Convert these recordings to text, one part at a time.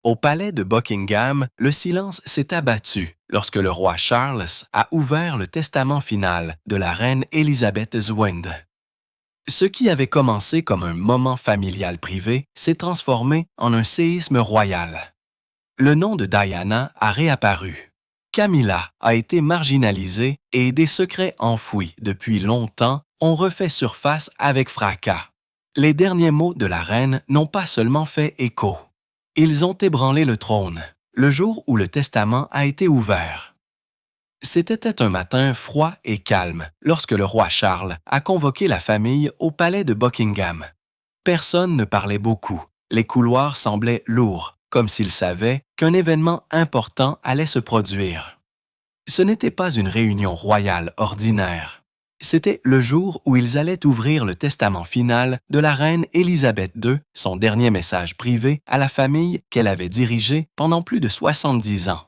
Au palais de Buckingham, le silence s'est abattu lorsque le roi Charles a ouvert le testament final de la reine Élisabeth II. Ce qui avait commencé comme un moment familial privé s'est transformé en un séisme royal. Le nom de Diana a réapparu. Camilla a été marginalisée et des secrets enfouis depuis longtemps ont refait surface avec fracas. Les derniers mots de la reine n'ont pas seulement fait écho. Ils ont ébranlé le trône, le jour où le testament a été ouvert. C'était un matin froid et calme lorsque le roi Charles a convoqué la famille au palais de Buckingham. Personne ne parlait beaucoup. Les couloirs semblaient lourds, comme s'ils savaient qu'un événement important allait se produire. Ce n'était pas une réunion royale ordinaire. C'était le jour où ils allaient ouvrir le testament final de la reine Élisabeth II, son dernier message privé à la famille qu'elle avait dirigée pendant plus de 70 ans.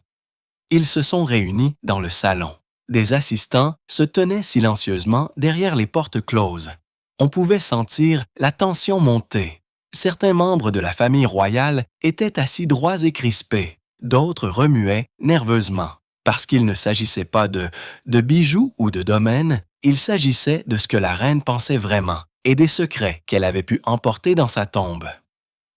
Ils se sont réunis dans le salon. Des assistants se tenaient silencieusement derrière les portes closes. On pouvait sentir la tension monter. Certains membres de la famille royale étaient assis droits et crispés. D'autres remuaient nerveusement. Parce qu'il ne s'agissait pas de bijoux ou de domaines, il s'agissait de ce que la reine pensait vraiment et des secrets qu'elle avait pu emporter dans sa tombe.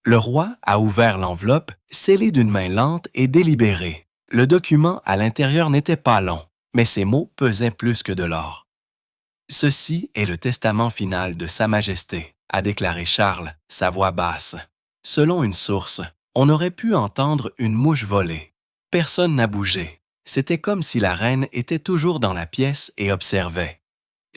Le roi a ouvert l'enveloppe, scellée d'une main lente et délibérée. Le document à l'intérieur n'était pas long, mais ses mots pesaient plus que de l'or. « Ceci est le testament final de Sa Majesté », a déclaré Charles, sa voix basse. Selon une source, on aurait pu entendre une mouche voler. Personne n'a bougé. C'était comme si la reine était toujours dans la pièce et observait.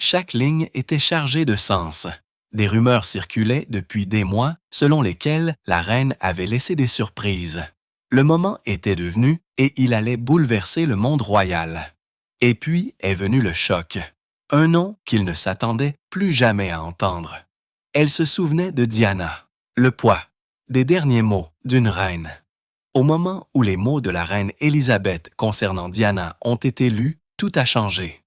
Chaque ligne était chargée de sens. Des rumeurs circulaient depuis des mois selon lesquelles la reine avait laissé des surprises. Le moment était devenu et il allait bouleverser le monde royal. Et puis est venu le choc. Un nom qu'il ne s'attendait plus jamais à entendre. Elle se souvenait de Diana, le poids, des derniers mots d'une reine. Au moment où les mots de la reine Élisabeth concernant Diana ont été lus, tout a changé.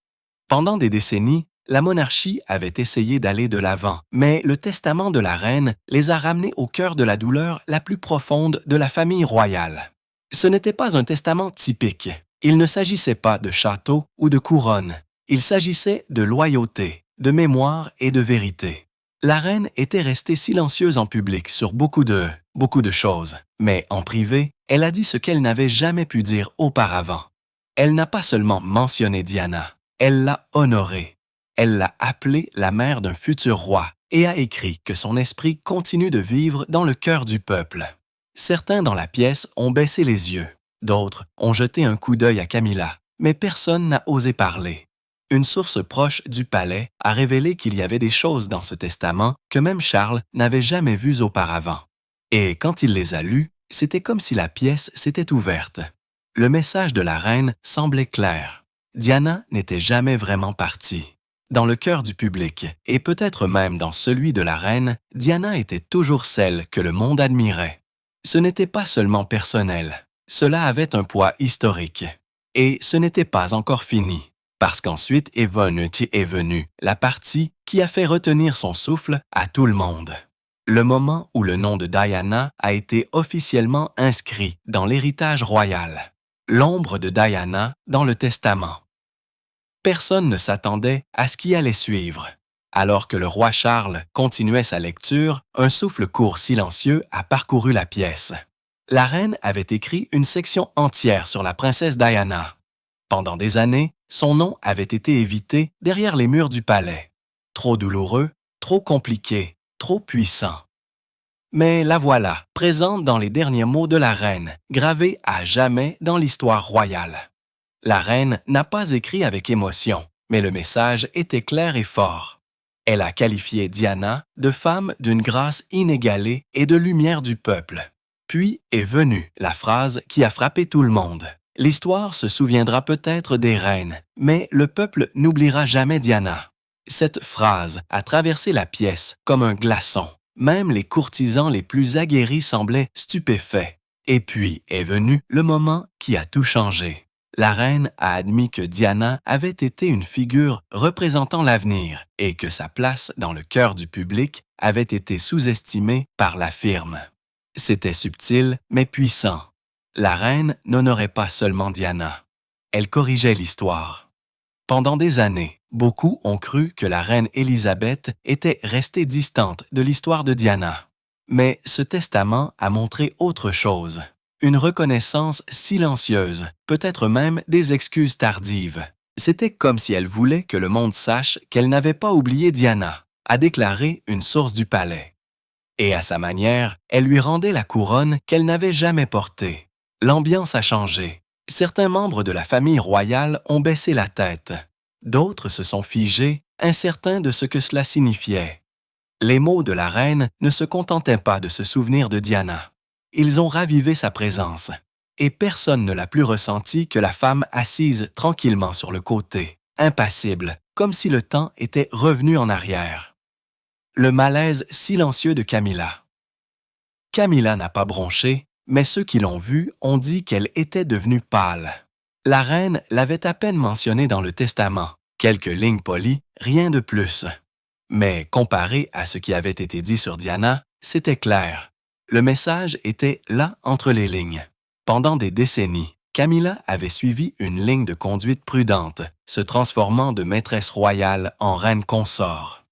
Pendant des décennies, la monarchie avait essayé d'aller de l'avant, mais le testament de la reine les a ramenés au cœur de la douleur la plus profonde de la famille royale. Ce n'était pas un testament typique. Il ne s'agissait pas de château ou de couronne. Il s'agissait de loyauté, de mémoire et de vérité. La reine était restée silencieuse en public sur beaucoup de choses, mais en privé, elle a dit ce qu'elle n'avait jamais pu dire auparavant. Elle n'a pas seulement mentionné Diana, elle l'a honorée. Elle l'a appelée la mère d'un futur roi et a écrit que son esprit continue de vivre dans le cœur du peuple. Certains dans la pièce ont baissé les yeux, d'autres ont jeté un coup d'œil à Camilla, mais personne n'a osé parler. Une source proche du palais a révélé qu'il y avait des choses dans ce testament que même Charles n'avait jamais vues auparavant. Et quand il les a lues, c'était comme si la pièce s'était ouverte. Le message de la reine semblait clair. Diana n'était jamais vraiment partie. Dans le cœur du public, et peut-être même dans celui de la reine, Diana était toujours celle que le monde admirait. Ce n'était pas seulement personnel, cela avait un poids historique. Et ce n'était pas encore fini. Parce qu'ensuite est venue la partie qui a fait retenir son souffle à tout le monde. Le moment où le nom de Diana a été officiellement inscrit dans l'héritage royal. L'ombre de Diana dans le testament. Personne ne s'attendait à ce qui allait suivre. Alors que le roi Charles continuait sa lecture, un souffle court silencieux a parcouru la pièce. La reine avait écrit une section entière sur la princesse Diana. Pendant des années, son nom avait été évité derrière les murs du palais. Trop douloureux, trop compliqué, trop puissant. Mais la voilà, présente dans les derniers mots de la reine, gravée à jamais dans l'histoire royale. La reine n'a pas écrit avec émotion, mais le message était clair et fort. Elle a qualifié Diana de femme d'une grâce inégalée et de lumière du peuple. Puis est venue la phrase qui a frappé tout le monde. L'histoire se souviendra peut-être des reines, mais le peuple n'oubliera jamais Diana. Cette phrase a traversé la pièce comme un glaçon. Même les courtisans les plus aguerris semblaient stupéfaits. Et puis est venu le moment qui a tout changé. La reine a admis que Diana avait été une figure représentant l'avenir et que sa place dans le cœur du public avait été sous-estimée par la firme. C'était subtil, mais puissant. La reine n'honorait pas seulement Diana. Elle corrigeait l'histoire. Pendant des années, beaucoup ont cru que la reine Élisabeth était restée distante de l'histoire de Diana. Mais ce testament a montré autre chose. Une reconnaissance silencieuse, peut-être même des excuses tardives. C'était comme si elle voulait que le monde sache qu'elle n'avait pas oublié Diana, a déclaré une source du palais. Et à sa manière, elle lui rendait la couronne qu'elle n'avait jamais portée. L'ambiance a changé. Certains membres de la famille royale ont baissé la tête. D'autres se sont figés, incertains de ce que cela signifiait. Les mots de la reine ne se contentaient pas de se souvenir de Diana. Ils ont ravivé sa présence. Et personne ne l'a plus ressentie que la femme assise tranquillement sur le côté, impassible, comme si le temps était revenu en arrière. Le malaise silencieux de Camilla. Camilla n'a pas bronché, mais ceux qui l'ont vue ont dit qu'elle était devenue pâle. La reine l'avait à peine mentionnée dans le testament, quelques lignes polies, rien de plus. Mais comparé à ce qui avait été dit sur Diana, c'était clair. Le message était là entre les lignes. Pendant des décennies, Camilla avait suivi une ligne de conduite prudente, se transformant de maîtresse royale en reine consort.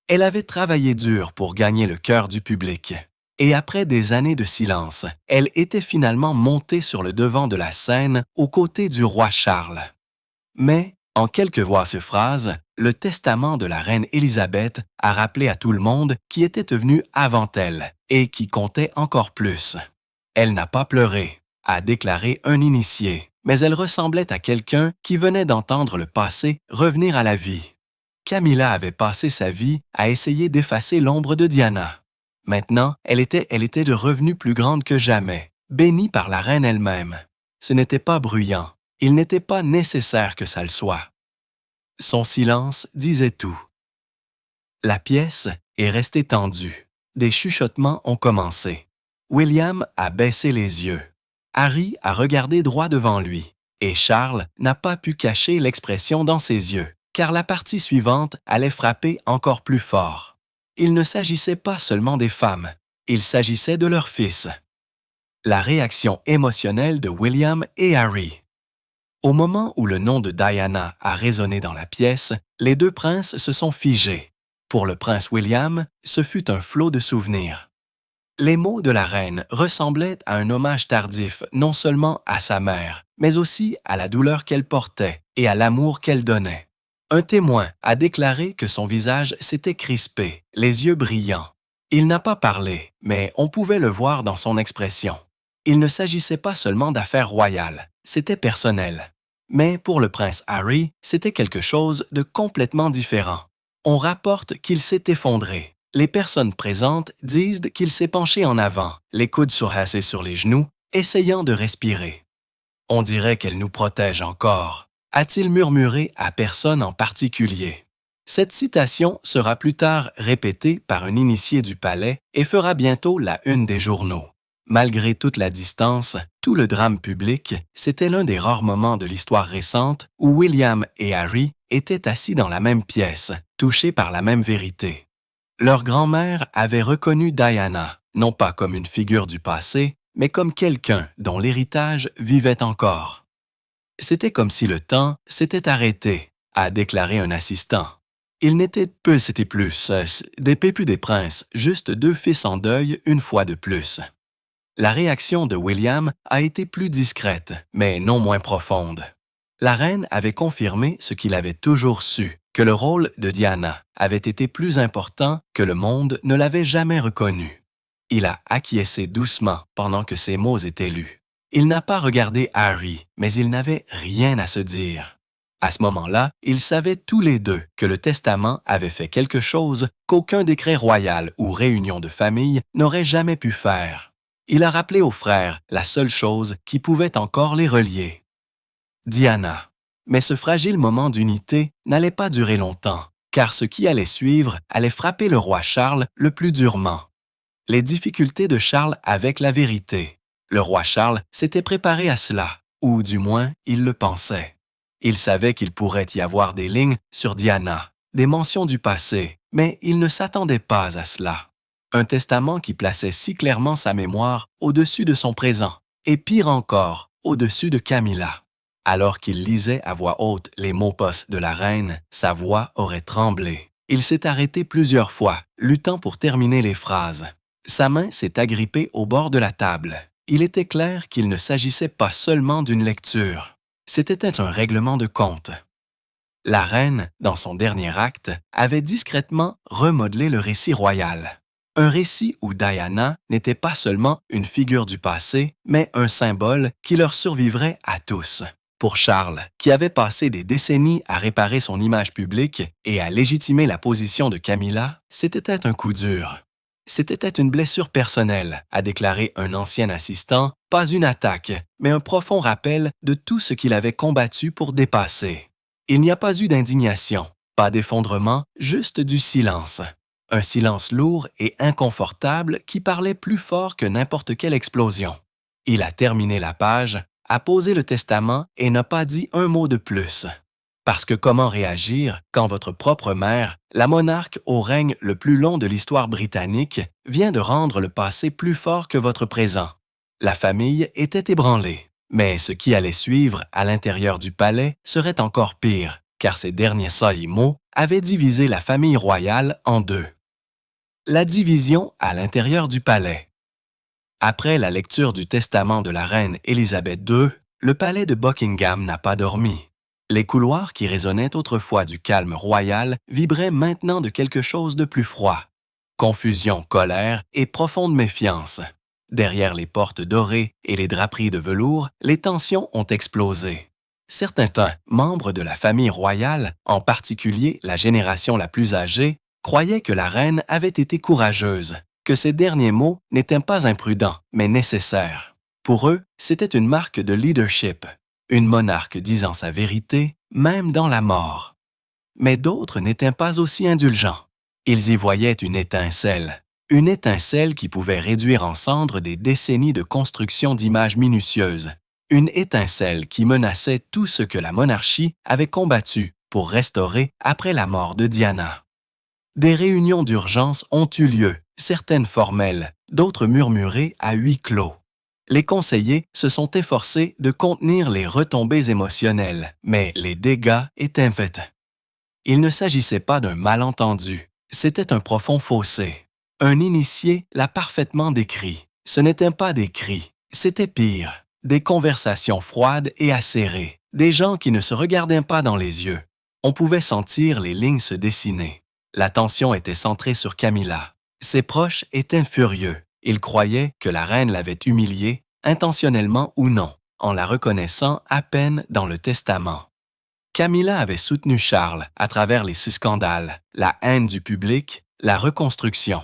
Elle avait travaillé dur pour gagner le cœur du public. Et après des années de silence, elle était finalement montée sur le devant de la scène aux côtés du roi Charles. Mais, en quelques voices phrases, le testament de la reine Élisabeth a rappelé à tout le monde qui était venu avant elle et qui comptait encore plus. Elle n'a pas pleuré, a déclaré un initié, mais elle ressemblait à quelqu'un qui venait d'entendre le passé revenir à la vie. Camilla avait passé sa vie à essayer d'effacer l'ombre de Diana. Maintenant, elle était de revenue plus grande que jamais, bénie par la reine elle-même. Ce n'était pas bruyant. Il n'était pas nécessaire que ça le soit. Son silence disait tout. La pièce est restée tendue. Des chuchotements ont commencé. William a baissé les yeux. Harry a regardé droit devant lui. Et Charles n'a pas pu cacher l'expression dans ses yeux, car la partie suivante allait frapper encore plus fort. Il ne s'agissait pas seulement des femmes, il s'agissait de leurs fils. La réaction émotionnelle de William et Harry. Au moment où le nom de Diana a résonné dans la pièce, les deux princes se sont figés. Pour le prince William, ce fut un flot de souvenirs. Les mots de la reine ressemblaient à un hommage tardif non seulement à sa mère, mais aussi à la douleur qu'elle portait et à l'amour qu'elle donnait. Un témoin a déclaré que son visage s'était crispé, les yeux brillants. Il n'a pas parlé, mais on pouvait le voir dans son expression. Il ne s'agissait pas seulement d'affaires royales, c'était personnel. Mais pour le prince Harry, c'était quelque chose de complètement différent. On rapporte qu'il s'est effondré. Les personnes présentes disent qu'il s'est penché en avant, les coudes surhassés sur les genoux, essayant de respirer. « On dirait qu'elle nous protège encore », a-t-il murmuré à personne en particulier. Cette citation sera plus tard répétée par un initié du palais et fera bientôt la une des journaux. Malgré toute la distance, tout le drame public, c'était l'un des rares moments de l'histoire récente où William et Harry étaient assis dans la même pièce, touchés par la même vérité. Leur grand-mère avait reconnu Diana, non pas comme une figure du passé, mais comme quelqu'un dont l'héritage vivait encore. C'était comme si le temps s'était arrêté, a déclaré un assistant. Il n'était peu, c'était plus, des pépus des princes, juste deux fils en deuil une fois de plus. La réaction de William a été plus discrète, mais non moins profonde. La reine avait confirmé ce qu'il avait toujours su, que le rôle de Diana avait été plus important que le monde ne l'avait jamais reconnu. Il a acquiescé doucement pendant que ces mots étaient lus. Il n'a pas regardé Harry, mais il n'avait rien à se dire. À ce moment-là, ils savaient tous les deux que le testament avait fait quelque chose qu'aucun décret royal ou réunion de famille n'aurait jamais pu faire. Il a rappelé aux frères la seule chose qui pouvait encore les relier. Diana. Mais ce fragile moment d'unité n'allait pas durer longtemps, car ce qui allait suivre allait frapper le roi Charles le plus durement. Les difficultés de Charles avec la vérité. Le roi Charles s'était préparé à cela, ou du moins il le pensait. Il savait qu'il pourrait y avoir des lignes sur Diana, des mentions du passé, mais il ne s'attendait pas à cela. Un testament qui plaçait si clairement sa mémoire au-dessus de son présent, et pire encore, au-dessus de Camilla. Alors qu'il lisait à voix haute les mots postes de la reine, sa voix aurait tremblé. Il s'est arrêté plusieurs fois, luttant pour terminer les phrases. Sa main s'est agrippée au bord de la table. Il était clair qu'il ne s'agissait pas seulement d'une lecture. C'était un règlement de compte. La reine, dans son dernier acte, avait discrètement remodelé le récit royal. Un récit où Diana n'était pas seulement une figure du passé, mais un symbole qui leur survivrait à tous. Pour Charles, qui avait passé des décennies à réparer son image publique et à légitimer la position de Camilla, c'était un coup dur. C'était une blessure personnelle, a déclaré un ancien assistant, pas une attaque, mais un profond rappel de tout ce qu'il avait combattu pour dépasser. Il n'y a pas eu d'indignation, pas d'effondrement, juste du silence. Un silence lourd et inconfortable qui parlait plus fort que n'importe quelle explosion. Il a terminé la page, a posé le testament et n'a pas dit un mot de plus. Parce que comment réagir quand votre propre mère, la monarque au règne le plus long de l'histoire britannique, vient de rendre le passé plus fort que votre présent? La famille était ébranlée, mais ce qui allait suivre à l'intérieur du palais serait encore pire, car ces derniers saillies mots avaient divisé la famille royale en deux. La division à l'intérieur du palais. Après la lecture du testament de la reine Élisabeth II, le palais de Buckingham n'a pas dormi. Les couloirs qui résonnaient autrefois du calme royal vibraient maintenant de quelque chose de plus froid. Confusion, colère et profonde méfiance. Derrière les portes dorées et les draperies de velours, les tensions ont explosé. Certains membres de la famille royale, en particulier la génération la plus âgée, croyaient que la reine avait été courageuse, que ses derniers mots n'étaient pas imprudents, mais nécessaires. Pour eux, c'était une marque de leadership, une monarque disant sa vérité, même dans la mort. Mais d'autres n'étaient pas aussi indulgents. Ils y voyaient une étincelle qui pouvait réduire en cendres des décennies de construction d'images minutieuses, une étincelle qui menaçait tout ce que la monarchie avait combattu pour restaurer après la mort de Diana. Des réunions d'urgence ont eu lieu, certaines formelles, d'autres murmurées à huis clos. Les conseillers se sont efforcés de contenir les retombées émotionnelles, mais les dégâts étaient faits. Il ne s'agissait pas d'un malentendu, c'était un profond fossé. Un initié l'a parfaitement décrit. Ce n'étaient pas des cris, c'était pire, des conversations froides et acérées, des gens qui ne se regardaient pas dans les yeux. On pouvait sentir les lignes se dessiner. La tension était centrée sur Camilla. Ses proches étaient furieux. Ils croyaient que la reine l'avait humiliée, intentionnellement ou non, en la reconnaissant à peine dans le testament. Camilla avait soutenu Charles à travers les 6 scandales, la haine du public, la reconstruction.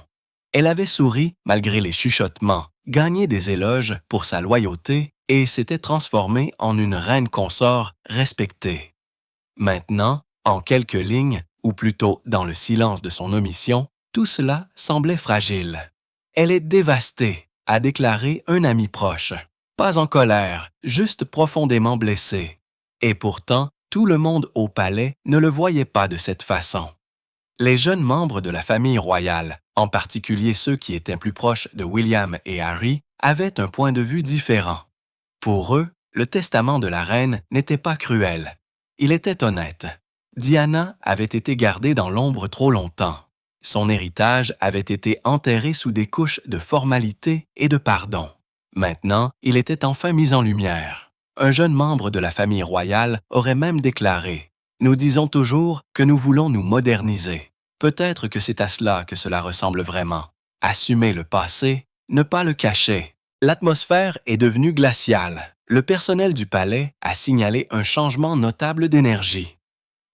Elle avait souri malgré les chuchotements, gagné des éloges pour sa loyauté et s'était transformée en une reine consort respectée. Maintenant, en quelques lignes, ou plutôt dans le silence de son omission, tout cela semblait fragile. Elle est dévastée, a déclaré un ami proche. Pas en colère, juste profondément blessée. Et pourtant, tout le monde au palais ne le voyait pas de cette façon. Les jeunes membres de la famille royale, en particulier ceux qui étaient plus proches de William et Harry, avaient un point de vue différent. Pour eux, le testament de la reine n'était pas cruel. Il était honnête. Diana avait été gardée dans l'ombre trop longtemps. Son héritage avait été enterré sous des couches de formalité et de pardon. Maintenant, il était enfin mis en lumière. Un jeune membre de la famille royale aurait même déclaré « Nous disons toujours que nous voulons nous moderniser. Peut-être que c'est à cela que cela ressemble vraiment. Assumer le passé, ne pas le cacher. » L'atmosphère est devenue glaciale. Le personnel du palais a signalé un changement notable d'énergie.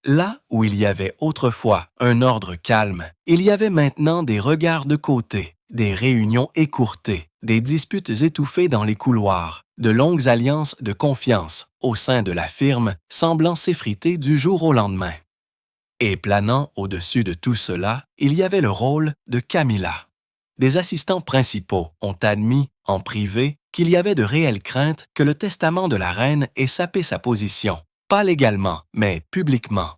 Là où il y avait autrefois un ordre calme, il y avait maintenant des regards de côté, des réunions écourtées, des disputes étouffées dans les couloirs, de longues alliances de confiance au sein de la firme semblant s'effriter du jour au lendemain. Et planant au-dessus de tout cela, il y avait le rôle de Camilla. Des assistants principaux ont admis, en privé, qu'il y avait de réelles craintes que le testament de la reine ait sapé sa position, pas légalement, mais publiquement.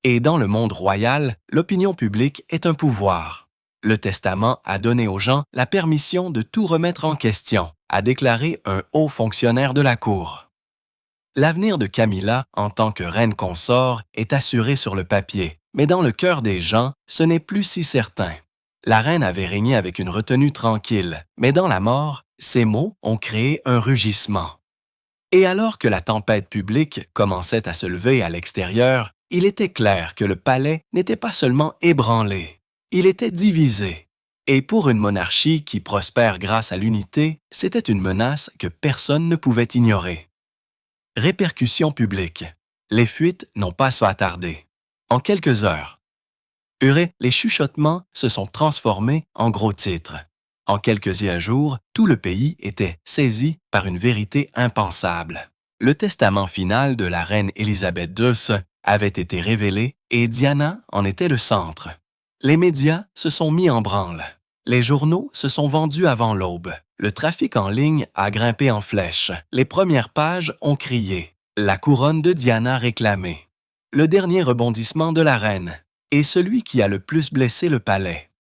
Et dans le monde royal, l'opinion publique est un pouvoir. Le testament a donné aux gens la permission de tout remettre en question, a déclaré un haut fonctionnaire de la cour. L'avenir de Camilla en tant que reine consort est assuré sur le papier, mais dans le cœur des gens, ce n'est plus si certain. La reine avait régné avec une retenue tranquille, mais dans la mort, ses mots ont créé un rugissement. Et alors que la tempête publique commençait à se lever à l'extérieur, il était clair que le palais n'était pas seulement ébranlé, il était divisé. Et pour une monarchie qui prospère grâce à l'unité, c'était une menace que personne ne pouvait ignorer. Répercussions publiques. Les fuites n'ont pas attardé. En quelques heures, les chuchotements se sont transformés en gros titres. En quelques jours, tout le pays était saisi par une vérité impensable. Le testament final de la reine Élisabeth II avait été révélé et Diana en était le centre. Les médias se sont mis en branle. Les journaux se sont vendus avant l'aube. Le trafic en ligne a grimpé en flèche. Les premières pages ont crié « La couronne de Diana réclamée ». Le dernier rebondissement de la reine est celui qui a le plus blessé le palais.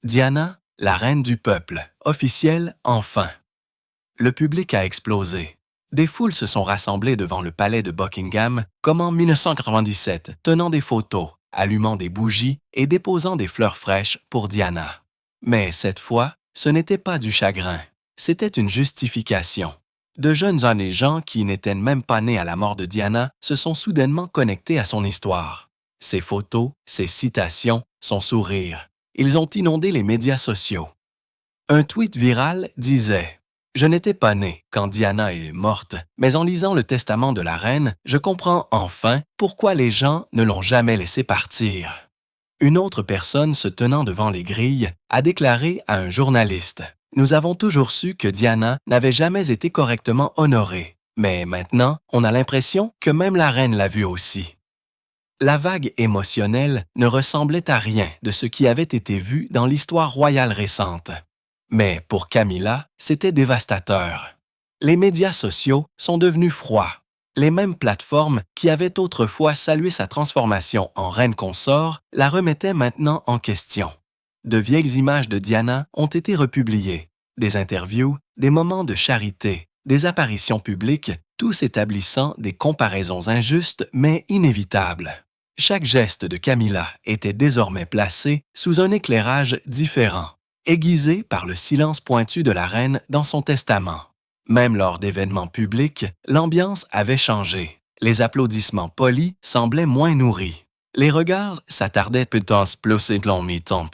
Diana, la reine du peuple, officielle enfin. Le public a explosé. Des foules se sont rassemblées devant le palais de Buckingham comme en 1997, tenant des photos, allumant des bougies et déposant des fleurs fraîches pour Diana. Mais cette fois, ce n'était pas du chagrin, c'était une justification. De jeunes gens qui n'étaient même pas nés à la mort de Diana se sont soudainement connectés à son histoire. Ses photos, ses citations, son sourire. Ils ont inondé les médias sociaux. Un tweet viral disait « Je n'étais pas né quand Diana est morte, mais en lisant le testament de la reine, je comprends enfin pourquoi les gens ne l'ont jamais laissée partir. » Une autre personne se tenant devant les grilles a déclaré à un journaliste « Nous avons toujours su que Diana n'avait jamais été correctement honorée, mais maintenant, on a l'impression que même la reine l'a vue aussi. » La vague émotionnelle ne ressemblait à rien de ce qui avait été vu dans l'histoire royale récente. Mais pour Camilla, c'était dévastateur. Les médias sociaux sont devenus froids. Les mêmes plateformes qui avaient autrefois salué sa transformation en reine consort la remettaient maintenant en question. De vieilles images de Diana ont été republiées. Des interviews, des moments de charité, des apparitions publiques, tous établissant des comparaisons injustes mais inévitables. Chaque geste de Camilla était désormais placé sous un éclairage différent, aiguisé par le silence pointu de la reine dans son testament. Même lors d'événements publics, l'ambiance avait changé. Les applaudissements polis semblaient moins nourris. Les regards s'attardaient peut-être plus longtemps.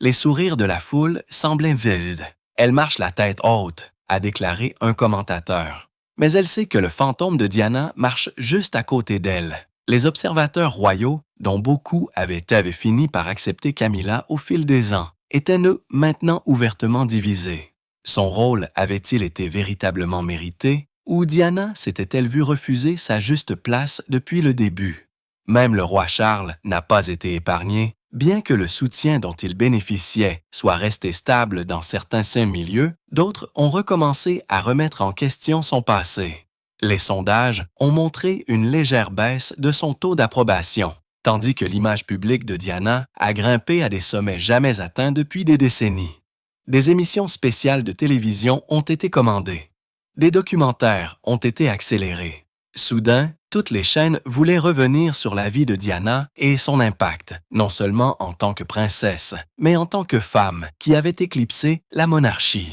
Les sourires de la foule semblaient vides. Elle marche la tête haute, a déclaré un commentateur. Mais elle sait que le fantôme de Diana marche juste à côté d'elle. Les observateurs royaux, dont beaucoup avaient fini par accepter Camilla au fil des ans, étaient maintenant ouvertement divisés. Son rôle avait-il été véritablement mérité, ou Diana s'était-elle vue refuser sa juste place depuis le début? Même le roi Charles n'a pas été épargné, bien que le soutien dont il bénéficiait soit resté stable dans certains milieux, d'autres ont recommencé à remettre en question son passé. Les sondages ont montré une légère baisse de son taux d'approbation, tandis que l'image publique de Diana a grimpé à des sommets jamais atteints depuis des décennies. Des émissions spéciales de télévision ont été commandées. Des documentaires ont été accélérés. Soudain, toutes les chaînes voulaient revenir sur la vie de Diana et son impact, non seulement en tant que princesse, mais en tant que femme qui avait éclipsé la monarchie.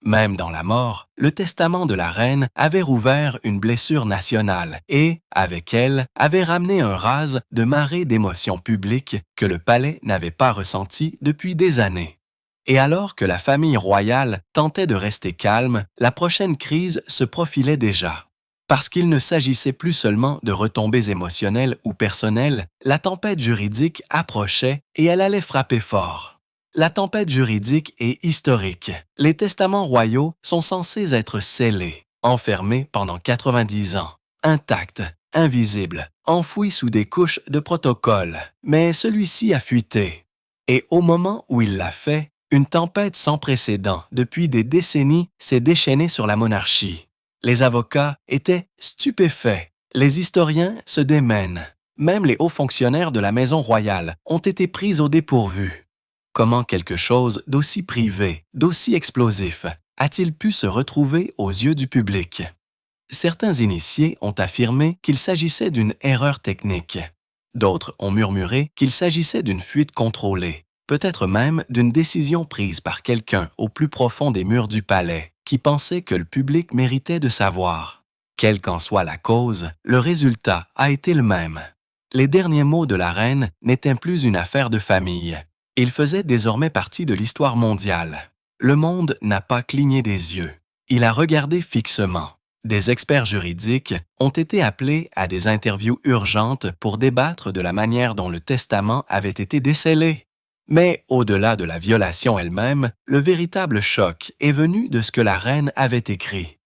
Même dans la mort, le testament de la reine avait rouvert une blessure nationale et, avec elle, avait ramené un raz de marée d'émotions publiques que le palais n'avait pas ressenti depuis des années. Et alors que la famille royale tentait de rester calme, la prochaine crise se profilait déjà. Parce qu'il ne s'agissait plus seulement de retombées émotionnelles ou personnelles, la tempête juridique approchait et elle allait frapper fort. La tempête juridique est historique. Les testaments royaux sont censés être scellés, enfermés pendant 90 ans, intacts, invisibles, enfouis sous des couches de protocole. Mais celui-ci a fuité. Et au moment où il l'a fait, une tempête sans précédent depuis des décennies s'est déchaînée sur la monarchie. Les avocats étaient stupéfaits. Les historiens se démènent. Même les hauts fonctionnaires de la maison royale ont été pris au dépourvu. Comment quelque chose d'aussi privé, d'aussi explosif, a-t-il pu se retrouver aux yeux du public? Certains initiés ont affirmé qu'il s'agissait d'une erreur technique. D'autres ont murmuré qu'il s'agissait d'une fuite contrôlée, peut-être même d'une décision prise par quelqu'un au plus profond des murs du palais, qui pensait que le public méritait de savoir. Quelle qu'en soit la cause, le résultat a été le même. Les derniers mots de la reine n'étaient plus une affaire de famille. Ils faisaient désormais partie de l'histoire mondiale. Le monde n'a pas cligné des yeux. Il a regardé fixement. Des experts juridiques ont été appelés à des interviews urgentes pour débattre de la manière dont le testament avait été décelé. Mais au-delà de la violation elle-même, le véritable choc est venu de ce que la reine avait écrit.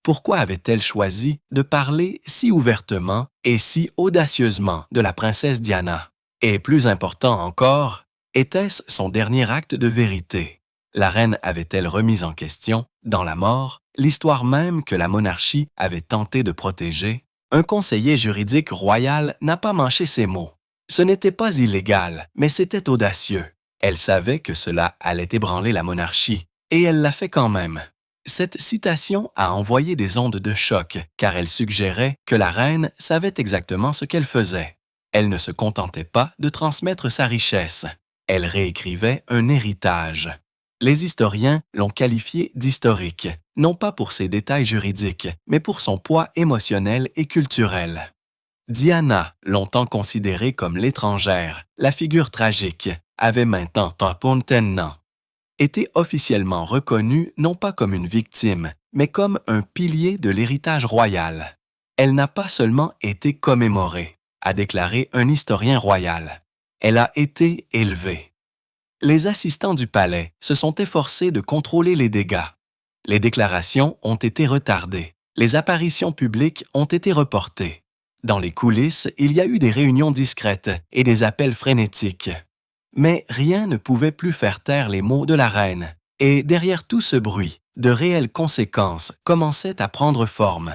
Pourquoi avait-elle choisi de parler si ouvertement et si audacieusement de la princesse Diana? Et plus important encore, était-ce son dernier acte de vérité? La reine avait-elle remis en question, dans la mort, l'histoire même que la monarchie avait tenté de protéger? Un conseiller juridique royal n'a pas mâché ses mots. Ce n'était pas illégal, mais c'était audacieux. Elle savait que cela allait ébranler la monarchie, et elle l'a fait quand même. Cette citation a envoyé des ondes de choc, car elle suggérait que la reine savait exactement ce qu'elle faisait. Elle ne se contentait pas de transmettre sa richesse. Elle réécrivait un héritage. Les historiens l'ont qualifié d'historique, non pas pour ses détails juridiques, mais pour son poids émotionnel et culturel. Diana, longtemps considérée comme l'étrangère, la figure tragique, avait maintenant tapuntennan, été officiellement reconnue non pas comme une victime, mais comme un pilier de l'héritage royal. Elle n'a pas seulement été commémorée, a déclaré un historien royal. Elle a été élevée. Les assistants du palais se sont efforcés de contrôler les dégâts. Les déclarations ont été retardées. Les apparitions publiques ont été reportées. Dans les coulisses, il y a eu des réunions discrètes et des appels frénétiques. Mais rien ne pouvait plus faire taire les mots de la reine. Et derrière tout ce bruit, de réelles conséquences commençaient à prendre forme.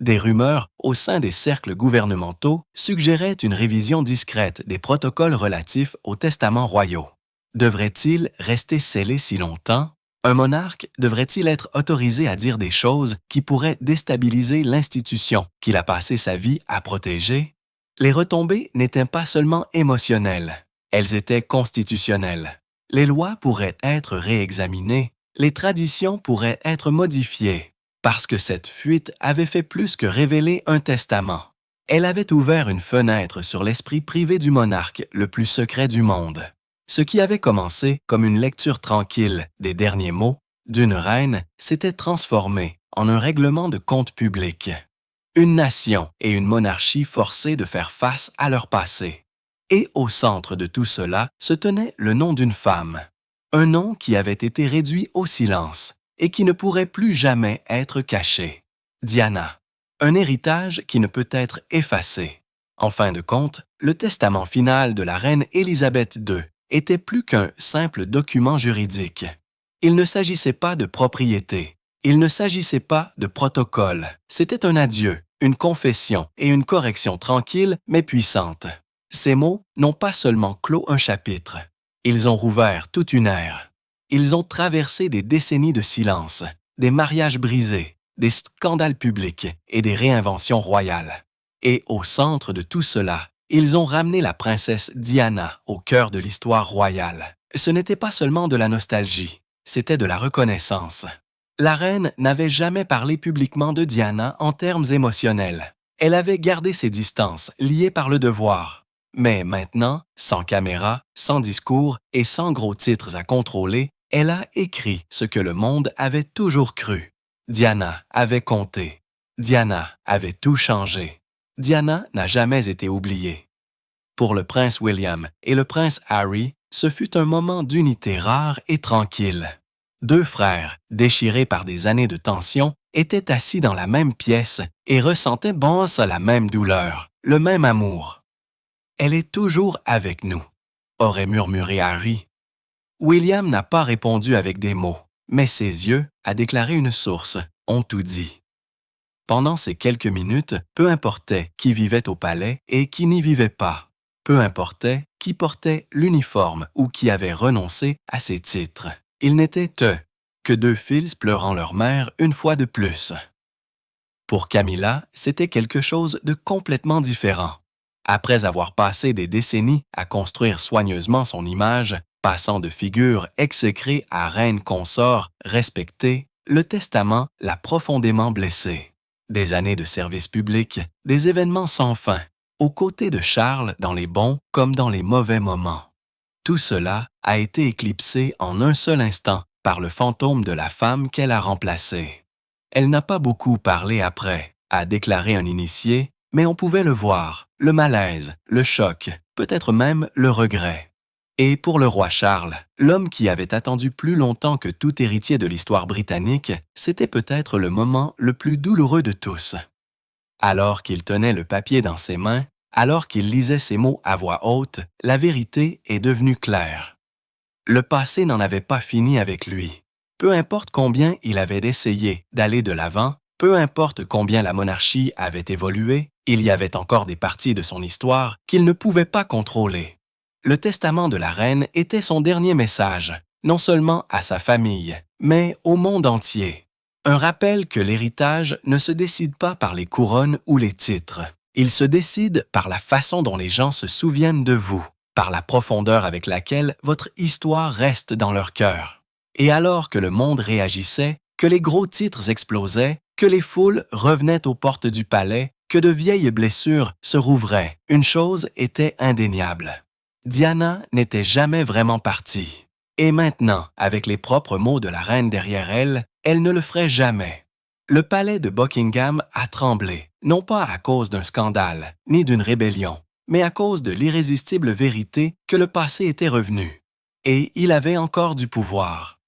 Des rumeurs au sein des cercles gouvernementaux suggéraient une révision discrète des protocoles relatifs aux testaments royaux. Devrait-il rester scellé si longtemps? Un monarque devrait-il être autorisé à dire des choses qui pourraient déstabiliser l'institution qu'il a passé sa vie à protéger? Les retombées n'étaient pas seulement émotionnelles, elles étaient constitutionnelles. Les lois pourraient être réexaminées, les traditions pourraient être modifiées, parce que cette fuite avait fait plus que révéler un testament. Elle avait ouvert une fenêtre sur l'esprit privé du monarque le plus secret du monde. Ce qui avait commencé comme une lecture tranquille des derniers mots d'une reine s'était transformé en un règlement de compte public. Une nation et une monarchie forcées de faire face à leur passé. Et au centre de tout cela se tenait le nom d'une femme. Un nom qui avait été réduit au silence et qui ne pourrait plus jamais être caché. Diana. Un héritage qui ne peut être effacé. En fin de compte, le testament final de la reine Élisabeth II était plus qu'un simple document juridique. Il ne s'agissait pas de propriété, il ne s'agissait pas de protocole, c'était un adieu, une confession et une correction tranquille mais puissante. Ces mots n'ont pas seulement clos un chapitre, ils ont rouvert toute une ère. Ils ont traversé des décennies de silence, des mariages brisés, des scandales publics et des réinventions royales. Et au centre de tout cela, ils ont ramené la princesse Diana au cœur de l'histoire royale. Ce n'était pas seulement de la nostalgie, c'était de la reconnaissance. La reine n'avait jamais parlé publiquement de Diana en termes émotionnels. Elle avait gardé ses distances, liées par le devoir. Mais maintenant, sans caméra, sans discours et sans gros titres à contrôler, elle a écrit ce que le monde avait toujours cru. Diana avait compté. Diana avait tout changé. Diana n'a jamais été oubliée. Pour le prince William et le prince Harry, ce fut un moment d'unité rare et tranquille. Deux frères, déchirés par des années de tension, étaient assis dans la même pièce et ressentaient la même douleur, le même amour. « Elle est toujours avec nous », aurait murmuré Harry. William n'a pas répondu avec des mots, mais ses yeux, a déclaré une source, ont tout dit. Pendant ces quelques minutes, peu importait qui vivait au palais et qui n'y vivait pas. Peu importait qui portait l'uniforme ou qui avait renoncé à ses titres. Ils n'étaient que deux fils pleurant leur mère une fois de plus. Pour Camilla, c'était quelque chose de complètement différent. Après avoir passé des décennies à construire soigneusement son image, passant de figure exécrée à reine consort respectée, le testament l'a profondément blessée. Des années de service public, des événements sans fin, aux côtés de Charles dans les bons comme dans les mauvais moments. Tout cela a été éclipsé en un seul instant par le fantôme de la femme qu'elle a remplacée. Elle n'a pas beaucoup parlé après, a déclaré un initié, mais on pouvait le voir, le malaise, le choc, peut-être même le regret. Et pour le roi Charles, l'homme qui avait attendu plus longtemps que tout héritier de l'histoire britannique, c'était peut-être le moment le plus douloureux de tous. Alors qu'il tenait le papier dans ses mains, alors qu'il lisait ces mots à voix haute, la vérité est devenue claire. Le passé n'en avait pas fini avec lui. Peu importe combien il avait d'essayer d'aller de l'avant, peu importe combien la monarchie avait évolué, il y avait encore des parties de son histoire qu'il ne pouvait pas contrôler. Le testament de la reine était son dernier message, non seulement à sa famille, mais au monde entier. Un rappel que l'héritage ne se décide pas par les couronnes ou les titres. Il se décide par la façon dont les gens se souviennent de vous, par la profondeur avec laquelle votre histoire reste dans leur cœur. Et alors que le monde réagissait, que les gros titres explosaient, que les foules revenaient aux portes du palais, que de vieilles blessures se rouvraient, une chose était indéniable. Diana n'était jamais vraiment partie. Et maintenant, avec les propres mots de la reine derrière elle, elle ne le ferait jamais. Le palais de Buckingham a tremblé, non pas à cause d'un scandale, ni d'une rébellion, mais à cause de l'irrésistible vérité que le passé était revenu. Et il avait encore du pouvoir.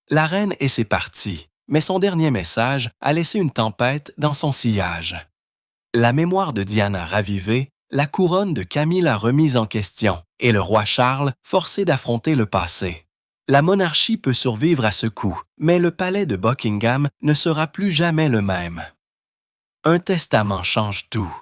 La reine et ses partis, mais son dernier message a laissé une tempête dans son sillage. La mémoire de Diana ravivée, la couronne de Camilla remise en question et le roi Charles forcé d'affronter le passé. La monarchie peut survivre à ce coup, mais le palais de Buckingham ne sera plus jamais le même. Un testament change tout.